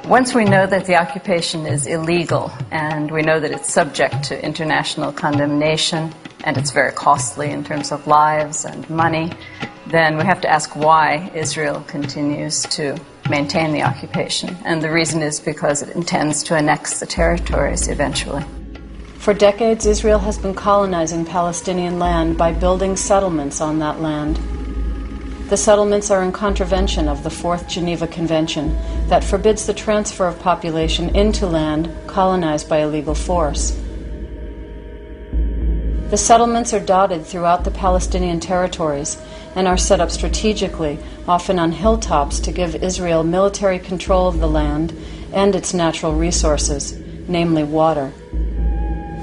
Once we know that the occupation is illegal and we know that it's subject to international condemnation and it's very costly in terms of lives and money, then we have to ask why Israel continues to maintain the occupation. And the reason is because it intends to annex the territories eventually. For decades, Israel has been colonizing Palestinian land by building settlements on that land. The settlements are in contravention of the Fourth Geneva Convention that forbids the transfer of population into land colonized by illegal force. The settlements are dotted throughout the Palestinian territories and are set up strategically, often on hilltops, to give Israel military control of the land and its natural resources, namely water.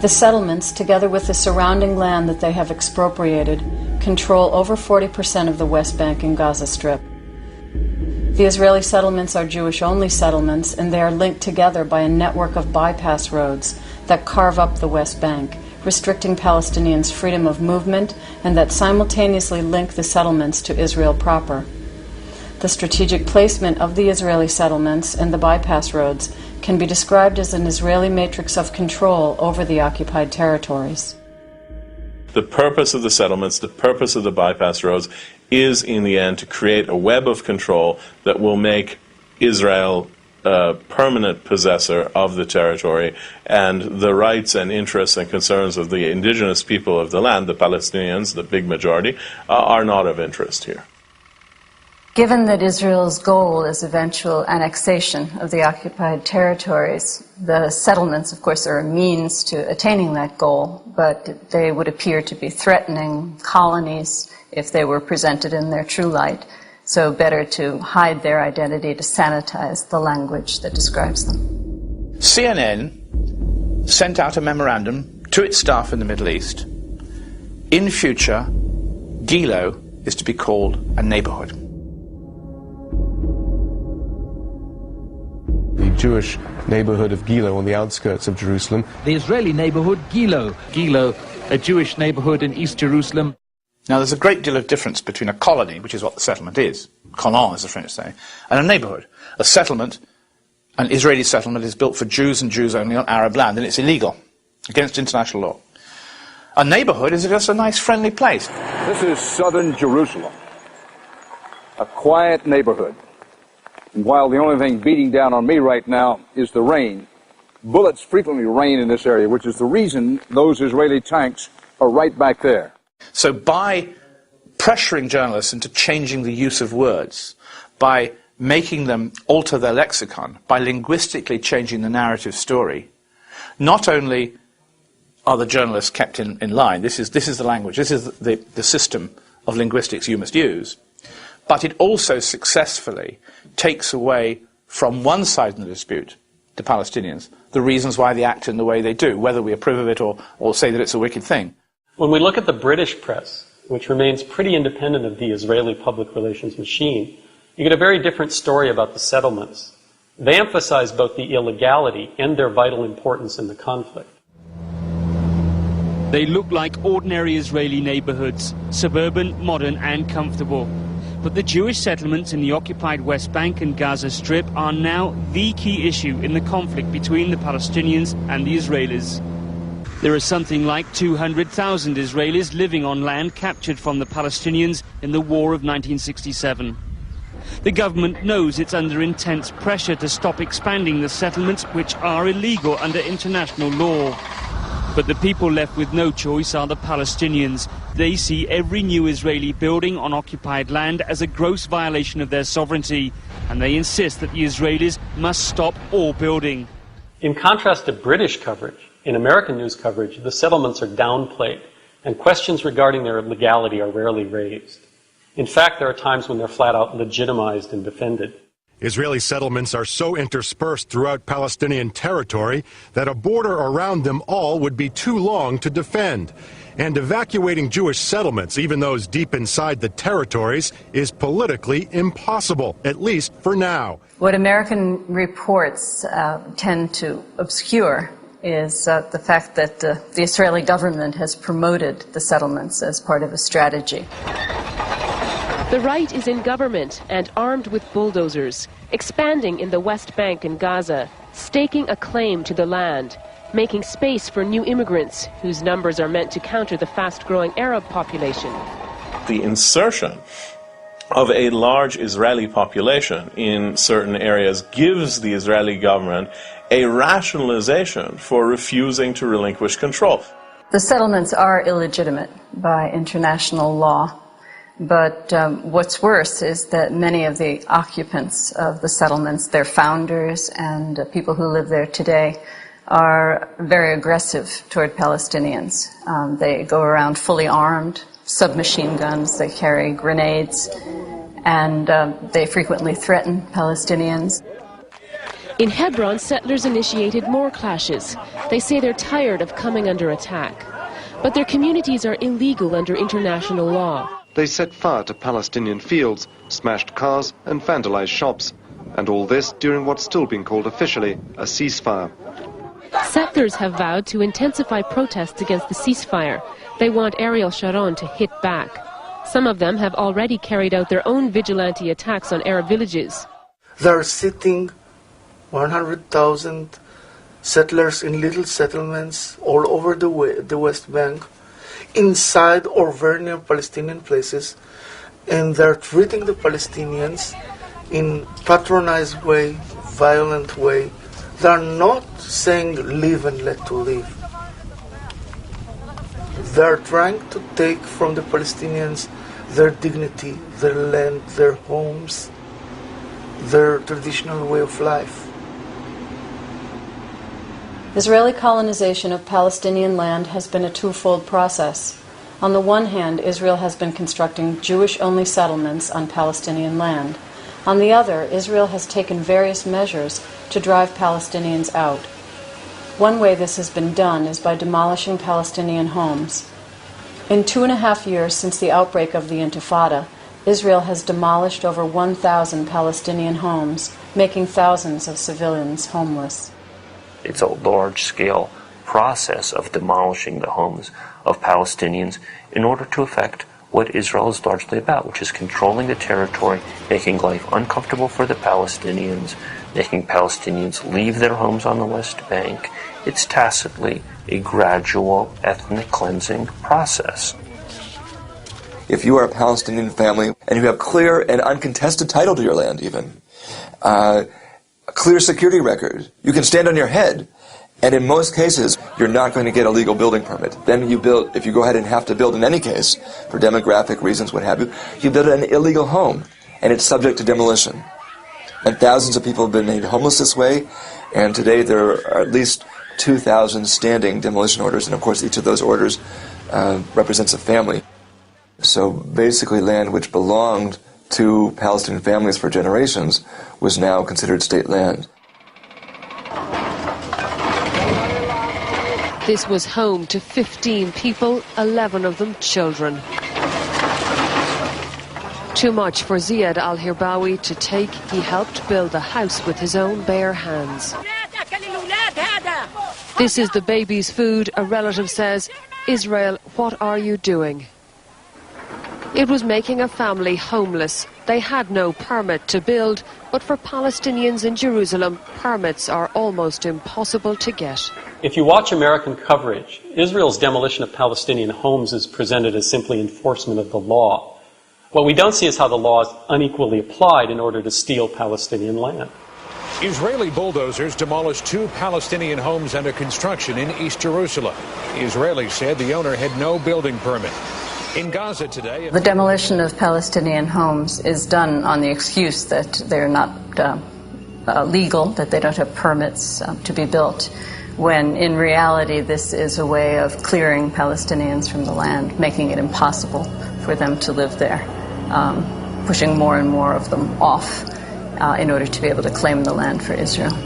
The settlements, together with the surrounding land that they have expropriated, control over 40% of the West Bank and Gaza Strip. The Israeli settlements are Jewish-only settlements, and they are linked together by a network of bypass roads that carve up the West Bank, restricting Palestinians' freedom of movement, and that simultaneously link the settlements to Israel proper. The strategic placement of the Israeli settlements and the bypass roads can be described as an Israeli matrix of control over the occupied territories. The purpose of the settlements, the purpose of the bypass roads, is in the end to create a web of control that will make Israel a permanent possessor of the territory, and the rights and interests and concerns of the indigenous people of the land, the Palestinians, the big majority, are not of interest here. Given that Israel's goal is eventual annexation of the occupied territories, the settlements, of course, are a means to attaining that goal, but they would appear to be threatening colonies if they were presented in their true light. So better to hide their identity, to sanitize the language that describes them. CNN sent out a memorandum to its staff in the Middle East. In future, Gilo is to be called a neighborhood. The Jewish neighborhood of Gilo on the outskirts of Jerusalem. The Israeli neighborhood Gilo. Gilo, a Jewish neighborhood in East Jerusalem. Now, there's a great deal of difference between a colony, which is what the settlement is, colon as the French say, and a neighborhood. A settlement, an Israeli settlement, is built for Jews and Jews only on Arab land, and it's illegal, against international law. A neighborhood is just a nice, friendly place. This is southern Jerusalem, a quiet neighborhood. And while the only thing beating down on me right now is the rain, bullets frequently rain in this area, which is the reason those Israeli tanks are right back there. So by pressuring journalists into changing the use of words, by making them alter their lexicon, by linguistically changing the narrative story, not only are the journalists kept in line, this is the language, this is the system of linguistics you must use, but it also successfully takes away from one side in the dispute, the Palestinians, the reasons why they act in the way they do, whether we approve of it or say that it's a wicked thing. When we look at the British press, which remains pretty independent of the Israeli public relations machine, you get a very different story about the settlements. They emphasize both the illegality and their vital importance in the conflict. They look like ordinary Israeli neighborhoods, suburban, modern and comfortable. But the Jewish settlements in the occupied West Bank and Gaza Strip are now the key issue in the conflict between the Palestinians and the Israelis. There are something like 200,000 Israelis living on land captured from the Palestinians in the war of 1967. The government knows it's under intense pressure to stop expanding the settlements, which are illegal under international law. But the people left with no choice are the Palestinians. They see every new Israeli building on occupied land as a gross violation of their sovereignty, and they insist that the Israelis must stop all building. In contrast to British coverage, in American news coverage, the settlements are downplayed, and questions regarding their legality are rarely raised. In fact, there are times when they're flat out legitimized and defended. Israeli settlements are so interspersed throughout Palestinian territory that a border around them all would be too long to defend. And evacuating Jewish settlements, even those deep inside the territories, is politically impossible, at least for now. What American reports tend to obscure is the fact that the Israeli government has promoted the settlements as part of a strategy. The right is in government and armed with bulldozers, expanding in the West Bank and Gaza, staking a claim to the land, making space for new immigrants whose numbers are meant to counter the fast-growing Arab population. The insertion of a large Israeli population in certain areas gives the Israeli government a rationalization for refusing to relinquish control. The settlements are illegitimate by international law. But what's worse is that many of the occupants of the settlements, their founders and people who live there today, are very aggressive toward Palestinians. They go around fully armed, submachine guns, they carry grenades, and they frequently threaten Palestinians. In Hebron, settlers initiated more clashes. They say they're tired of coming under attack. But their communities are illegal under international law. They set fire to Palestinian fields, smashed cars and vandalized shops. And all this during what's still being called officially a ceasefire. Settlers have vowed to intensify protests against the ceasefire. They want Ariel Sharon to hit back. Some of them have already carried out their own vigilante attacks on Arab villages. They're sitting 100,000 settlers in little settlements all over the West Bank, inside or very near Palestinian places, and they're treating the Palestinians in patronized way, violent way. They're not saying live and let to live. They're trying to take from the Palestinians their dignity, their land, their homes, their traditional way of life. Israeli colonization of Palestinian land has been a twofold process. On the one hand, Israel has been constructing Jewish-only settlements on Palestinian land. On the other, Israel has taken various measures to drive Palestinians out. One way this has been done is by demolishing Palestinian homes. In 2.5 years since the outbreak of the Intifada, Israel has demolished over 1,000 Palestinian homes, making thousands of civilians homeless. It's a large-scale process of demolishing the homes of Palestinians in order to effect what Israel is largely about, which is controlling the territory, making life uncomfortable for the Palestinians, making Palestinians leave their homes on the West Bank. It's tacitly a gradual ethnic cleansing process. If you are a Palestinian family and you have clear and uncontested title to your land even, a clear security record, you can stand on your head. And in most cases, you're not going to get a legal building permit. Then you build, if you go ahead and have to build in any case, for demographic reasons, what have you, you build an illegal home, and it's subject to demolition. And thousands of people have been made homeless this way, and today there are at least 2,000 standing demolition orders, and of course each of those orders represents a family. So basically land which belonged to Palestinian families for generations was now considered state land. This was home to 15 people, 11 of them children. Too much for Ziad al-Hirbawi to take. He helped build the house with his own bare hands. This is the baby's food, a relative says. Israel, what are you doing? It was making a family homeless. They had no permit to build, but for Palestinians in Jerusalem, permits are almost impossible to get. If you watch American coverage, Israel's demolition of Palestinian homes is presented as simply enforcement of the law. What we don't see is how the law is unequally applied in order to steal Palestinian land. Israeli bulldozers demolished 2 Palestinian homes under construction in East Jerusalem. Israelis said the owner had no building permit. In Gaza today, the demolition of Palestinian homes is done on the excuse that they're not legal, that they don't have permits to be built, when in reality this is a way of clearing Palestinians from the land, making it impossible for them to live there, pushing more and more of them off in order to be able to claim the land for Israel.